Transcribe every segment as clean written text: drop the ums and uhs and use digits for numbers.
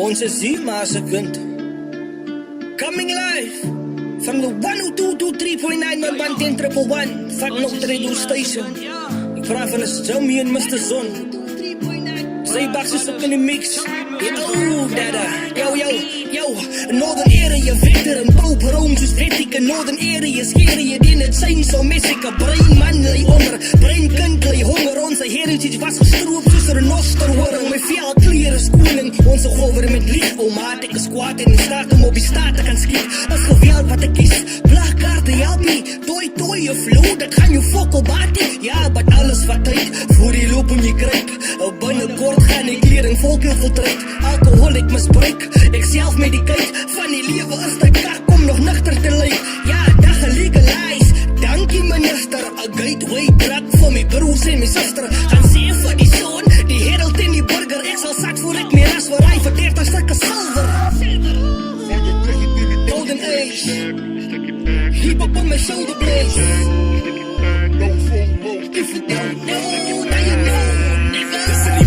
Ons is hier maar as 'n kind. Coming live from the 102.3.9 110.1 Fat Note Radio Station. Ik vraag van is Jummy en Mr. Zon. Zij bakjes op in de mix. Yo, dada. Yo. Northern area, Victor en Pope Rome. Dus weet ik, Northern area. Scheren je in het zijn zo mis ik. Een brain man lay onder. Brain kind lay honger. Onze heritage was gestroopt tussen de nosterworm. Met veel kleren schooling. Onze government lief. Maat, ik squat in de staat om op die staat te gaan schiet. Als geweld wat ik kies. Plagkaarten, help me. Toy, je flow. Dat gaan je fokken baten. Ja, maar alles wat tijd. Voor die lopen je krijgt. Binnenkort gaan ik leren volk infiltrate. Alcohol ik misbruik. Ik zelf medicate. Van die leven is de kaart. Kom nog nuchter te lijf. Ja, dat gelegalize. Dankie minister. A gateway drug voor mijn broers en mijn zuster. Gaan zien voor die zoon. Die herald in die burger. Ik zal zak voor ik meer als voor rij. Voor 30 stukken zilver. Golden age. Keep up on my shoulder blades. If you don't know, now you know.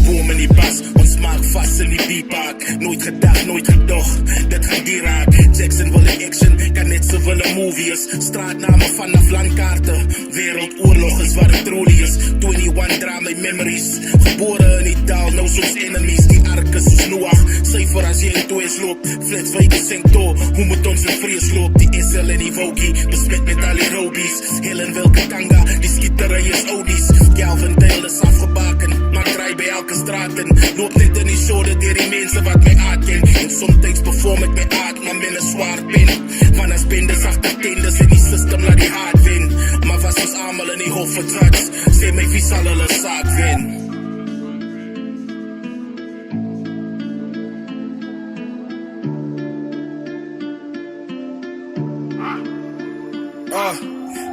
Boom in die bas, ons maak vast in die beatpark. Nooit gedacht, nooit gedocht, dat gaat die raak. Jackson wil een action, kan net zo willen movie is. Straatnamen vanaf landkaarten. Wereldoorlog is waar het truly is. 21 dra my memories. Geboren in die taal, nou soms enemies. Die arken soos Noach, cijfer als je in toes loopt. Flats wijk zingt door, hoe moet ons in vrees loopt. Die SL en die Vogie, besmet met al die robies. Helen welke tanga, die skieterij is odies. Calvin Dale is afgebaken, maar draai bij elke straat en loop net in die shoulder door die mensen wat mij aard ken. En somtijds perform ik mijn aard, maar met een zwaar pen. Van als bendes achter tenders in die system laat die hard win. Maar was ons allemaal in die hoofd voor drugs, sê my wie sal hulle saak wen.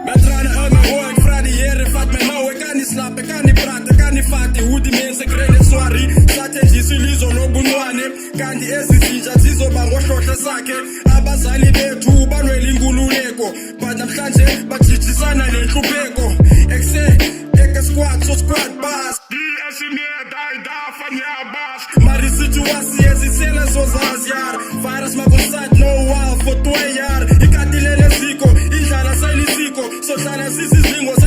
Met tranen uit mijn ogen, ik vraag die heren, vat mijn mouw. Ik kan niet slapen, ik kan niet praten, kan niet vatten. Hoe die mensen krijgen het zwaar. Strategie, silizo, no bunwane. Kan die SCC, zizo, bango, shosha, sake. Abazali betu, banweli ngululeko. Badamhlanje, bachichisana nenhlupeko. Ik zeg, ik een squad, zo squad baas. Die is je meer, daar van jou baas. Maar die situatie is die cellen zoals als jaar. Virus maar constant, no wow, voor 2 jaar. Ik had die lele zico, ik ga naar zijn zico. Zo gaan er sisi zingos.